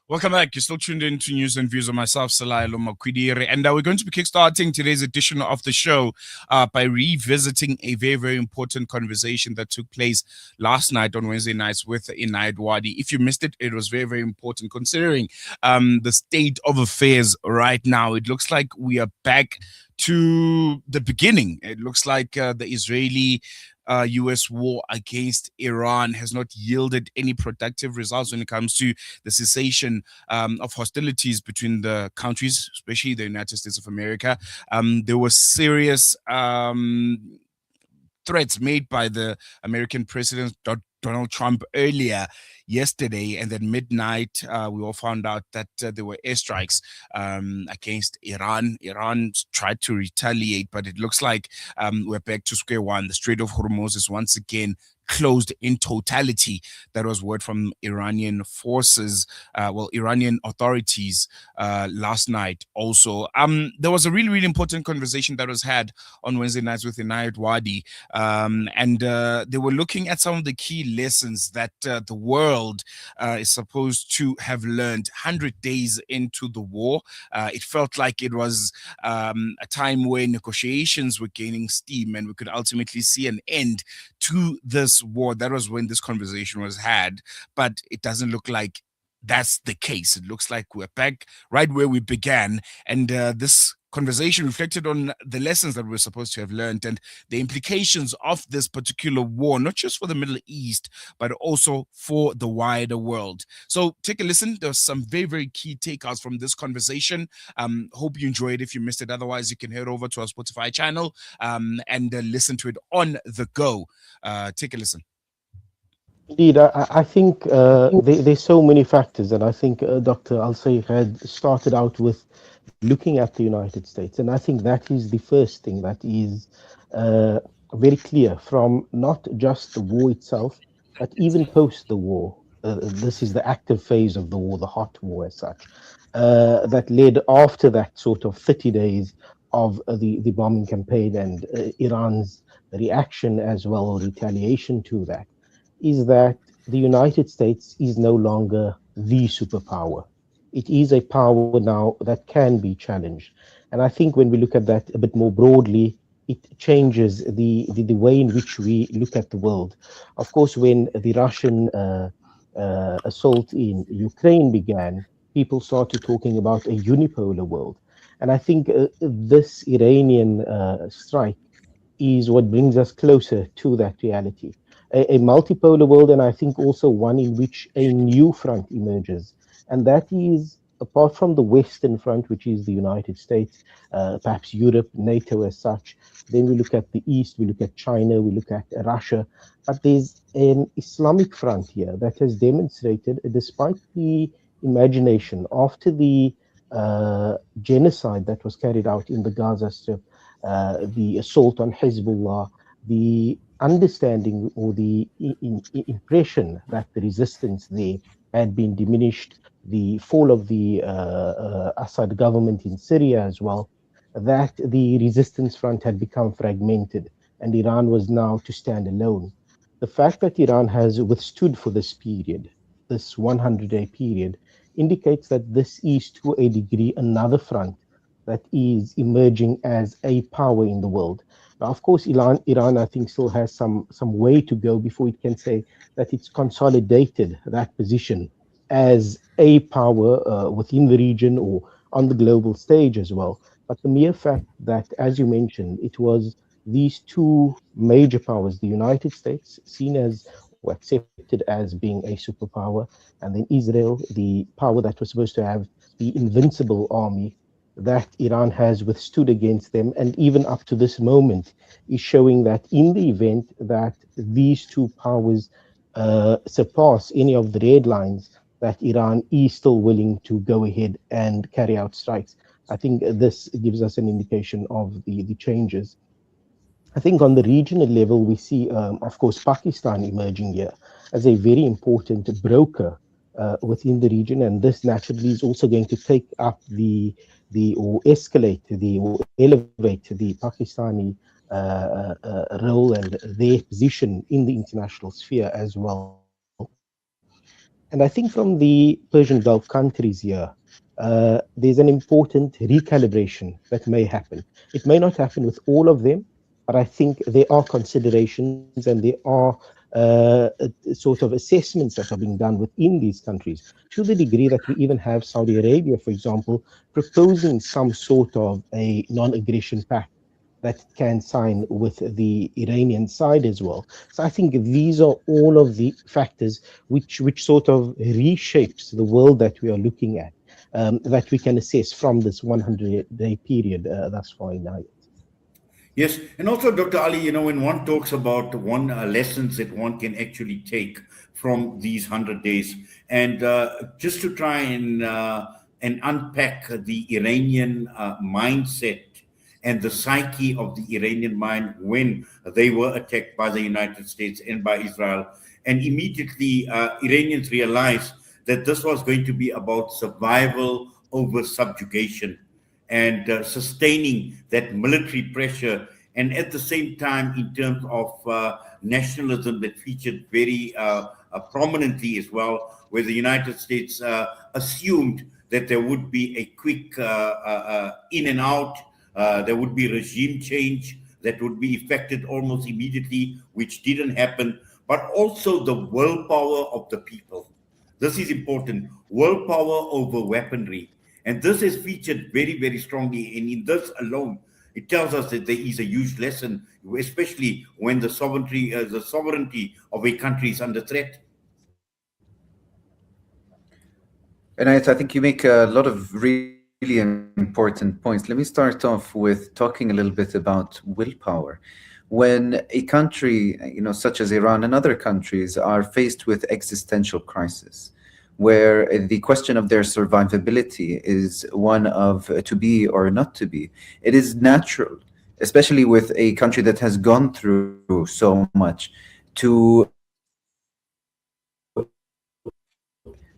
Welcome back. You're still tuned in to News and Views of myself, Salayalo Makwidiri. And we're going to be kickstarting today's edition of the show by revisiting a very, very important conversation that took place last night on Wednesday nights with Inayat Wadi. If you missed it, it was very, very important considering the state of affairs right now. It looks like we are back to the beginning. It looks like the Israeli US war against Iran has not yielded any productive results when it comes to the cessation of hostilities between the countries, especially the United States of America. There were serious threats made by the American President Donald Trump earlier yesterday, and then midnight, we all found out that there were airstrikes against Iran. Iran tried to retaliate, but it looks like we're back to square one. The Strait of Hormuz is once again closed in totality. That was word from Iranian forces, Iranian authorities last night also. There was a really, really important conversation that was had on Wednesday nights with Inayat Wadi, and they were looking at some of the key lessons that the world is supposed to have learned 100 days into the war. It felt like it was a time where negotiations were gaining steam and we could ultimately see an end to this war. That was when this conversation was had, but it doesn't look like that's the case. It looks like we're back right where we began, and this conversation reflected on the lessons that we're supposed to have learned and the implications of this particular war, not just for the Middle East, but also for the wider world. So take a listen. There's some very, very key takeouts from this conversation. Hope you enjoyed. If you missed it, otherwise you can head over to our Spotify channel and listen to it on the go. Take a listen. Indeed, I think there's so many factors, and I think Dr. Alsayegh had started out with looking at the United States, and I think that is the first thing that is very clear from not just the war itself, but even post the war. This is the active phase of the war, the hot war as such, that led after that sort of 30 days of the bombing campaign and Iran's reaction as well, retaliation to that, is that the United States is no longer the superpower. It is a power now that can be challenged. And I think when we look at that a bit more broadly, it changes the way in which we look at the world. Of course, when the Russian assault in Ukraine began, people started talking about a unipolar world. And I think this Iranian strike is what brings us closer to that reality. A multipolar world, and I think also one in which a new front emerges. And that is, apart from the Western front, which is the United States, perhaps Europe, NATO as such, then we look at the East, we look at China, we look at Russia. But there's an Islamic front here that has demonstrated, despite the imagination, after the genocide that was carried out in the Gaza Strip, the assault on Hezbollah, the understanding or the impression that the resistance there had been diminished, the fall of the Assad government in Syria as well, that the resistance front had become fragmented and Iran was now to stand alone. The fact that Iran has withstood for this period, this 100-day period, indicates that this is to a degree another front that is emerging as a power in the world. Now, of course, Iran, I think, still has some way to go before it can say that it's consolidated that position as a power within the region or on the global stage as well. But the mere fact that, as you mentioned, it was these two major powers, the United States, seen as or accepted as being a superpower, and then Israel, the power that was supposed to have the invincible army, that Iran has withstood against them, and even up to this moment is showing that in the event that these two powers surpass any of the red lines, that Iran is still willing to go ahead and carry out strikes. I think this gives us an indication of the changes. I think on the regional level, we see, of course, Pakistan emerging here as a very important broker within the region, and this naturally is also going to take up or escalate or elevate the Pakistani role and their position in the international sphere as well. And I think from the Persian Gulf countries here, there's an important recalibration that may happen. It may not happen with all of them, but I think there are considerations and there are sort of assessments that are being done within these countries to the degree that we even have Saudi Arabia, for example, proposing some sort of a non-aggression pact that it can sign with the Iranian side as well. So I think these are all of the factors which sort of reshapes the world that we are looking at, that we can assess from this 100-day period thus far in now. Yes, and also, Dr. Ali, when one talks about one lessons that one can actually take from these 100 days, and just to try and unpack the Iranian mindset and the psyche of the Iranian mind when they were attacked by the United States and by Israel, and immediately Iranians realized that this was going to be about survival over subjugation and sustaining that military pressure. And at the same time, in terms of nationalism that featured very prominently as well, where the United States assumed that there would be a quick in and out, there would be regime change that would be effected almost immediately, which didn't happen, but also the willpower of the people. This is important. Willpower over weaponry. And this is featured very, very strongly. And in this alone, it tells us that there is a huge lesson, especially when the sovereignty of a country is under threat. And I think you make a lot of really important points. Let me start off with talking a little bit about willpower. When a country, such as Iran and other countries, are faced with existential crisis, where the question of their survivability is one of to be or not to be, it is natural, especially with a country that has gone through so much, to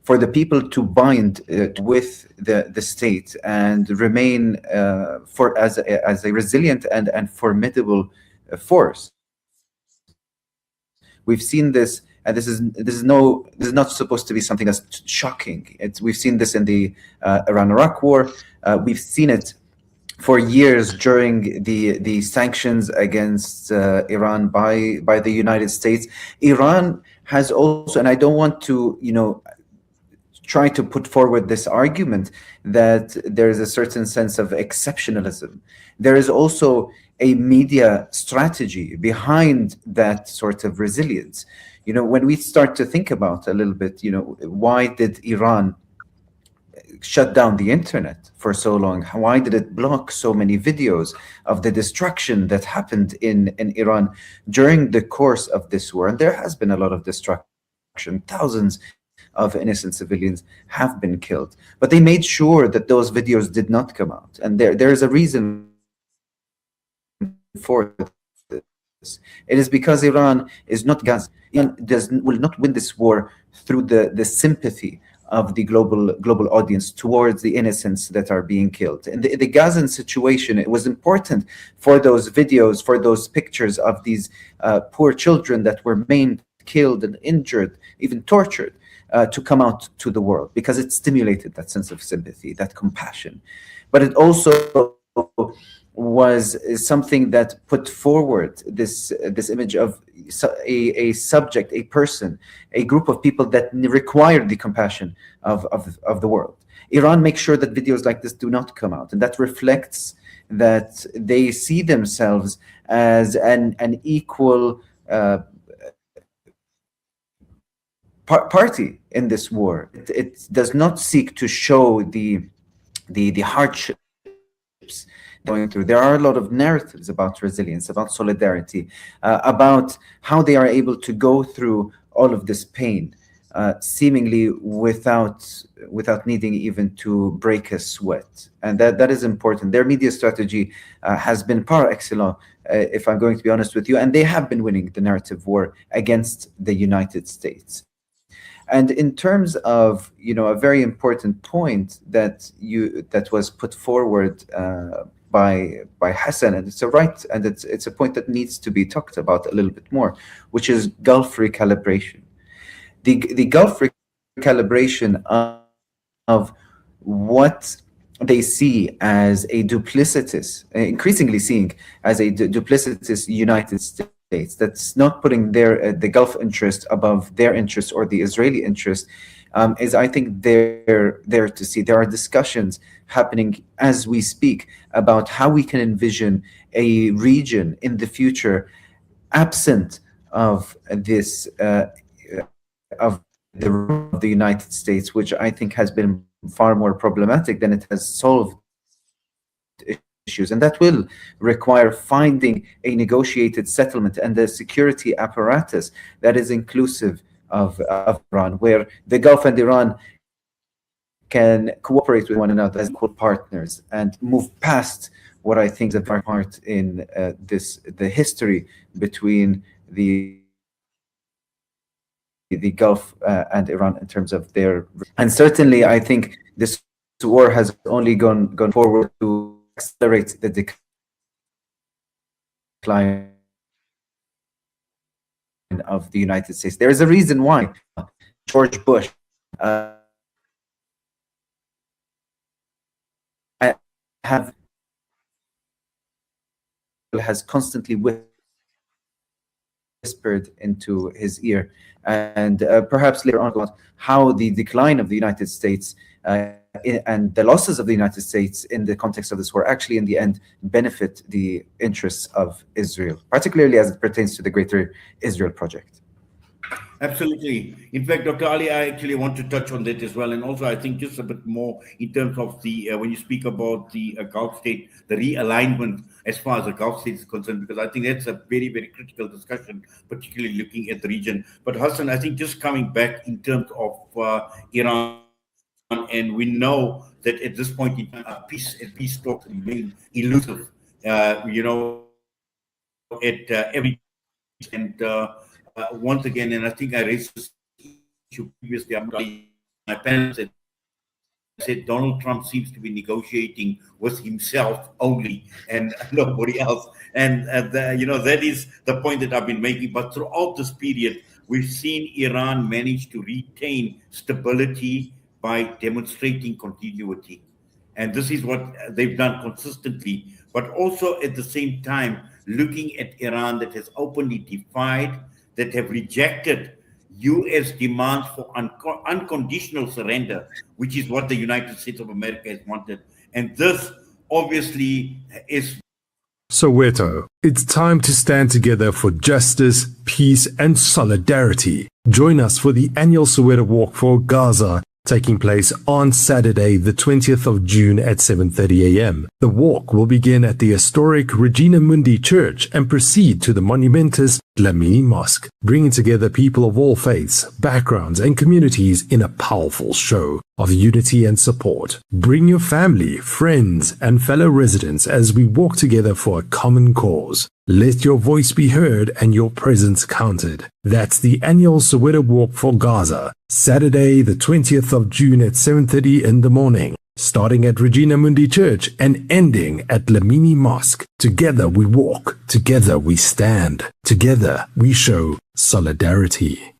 for the people to bind with the state and remain as a resilient and formidable force. We've seen this, and this is not supposed to be something that's shocking. We've seen this in the Iran-Iraq war. We've seen it for years during the sanctions against Iran by the United States. Iran has also, and I don't want to, try to put forward this argument that there is a certain sense of exceptionalism. There is also a media strategy behind that sort of resilience. When we start to think about a little bit, why did Iran shut down the internet for so long? Why did it block so many videos of the destruction that happened in Iran during the course of this war? And there has been a lot of destruction. Thousands of innocent civilians have been killed. But they made sure that those videos did not come out. And there is a reason for this. It is because Iran is not Gaza. Iran will not win this war through the sympathy of the global audience towards the innocents that are being killed. In the Gazan situation, it was important for those videos, for those pictures of these poor children that were maimed, killed, and injured, even tortured, to come out to the world, because it stimulated that sense of sympathy, that compassion. But it also was something that put forward this image of a subject, a person, a group of people that required the compassion of the world. Iran makes sure that videos like this do not come out, and that reflects that they see themselves as an equal party in this war. It does not seek to show the hardships going through. There are a lot of narratives about resilience, about solidarity, about how they are able to go through all of this pain, seemingly without needing even to break a sweat. And that is important. Their media strategy has been par excellence, if I'm going to be honest with you, and they have been winning the narrative war against the United States. And in terms of a very important point that was put forward by Hassen, and it's a point that needs to be talked about a little bit more, which is Gulf recalibration. The Gulf calibration of what they see as a duplicitous, increasingly seeing as a duplicitous United States that's not putting the Gulf interest above their interest or the Israeli interest, is, I think, they're there to see. There are discussions happening as we speak about how we can envision a region in the future absent of this of the United States, which I think has been far more problematic than it has solved issues. And that will require finding a negotiated settlement and a security apparatus that is inclusive of Iran, where the Gulf and Iran can cooperate with one another as equal partners and move past what I think is a part in the history between the Gulf and Iran in terms of their. And certainly I think this war has only gone forward to accelerate the decline of the United States. There is a reason why George Bush has constantly whispered into his ear, and perhaps later on about how the decline of the United States and the losses of the United States in the context of this war actually in the end benefit the interests of Israel, particularly as it pertains to the Greater Israel Project. Absolutely. In fact, Dr. Ali, I actually want to touch on that as well. And also, I think just a bit more in terms of the, when you speak about the Gulf state, the realignment as far as the Gulf state is concerned, because I think that's a very, very critical discussion, particularly looking at the region. But Hassen, I think just coming back in terms of Iran, and we know that at this point in time, peace talks remain elusive, at every, and once again, and I think I raised this issue previously, my panel said Donald Trump seems to be negotiating with himself only and nobody else. And, that is the point that I've been making. But throughout this period, we've seen Iran manage to retain stability by demonstrating continuity. And this is what they've done consistently. But also at the same time, looking at Iran that has openly defied, that have rejected U.S. demands for unconditional surrender, which is what the United States of America has wanted. And this obviously is. Soweto, it's time to stand together for justice, peace, and solidarity. Join us for the annual Soweto Walk for Gaza, taking place on Saturday, the 20th of June at 7:30 a.m. The walk will begin at the historic Regina Mundi Church and proceed to the monumentous Dlamini Mosque, bringing together people of all faiths, backgrounds, and communities in a powerful show of unity and support. Bring your family, friends, and fellow residents as we walk together for a common cause. Let your voice be heard and your presence counted. That's the annual Soweto Walk for Gaza, Saturday, the 20th of June at 7:30 in the morning, starting at Regina Mundi Church and ending at Dlamini Mosque. Together we walk, together we stand, together we show solidarity.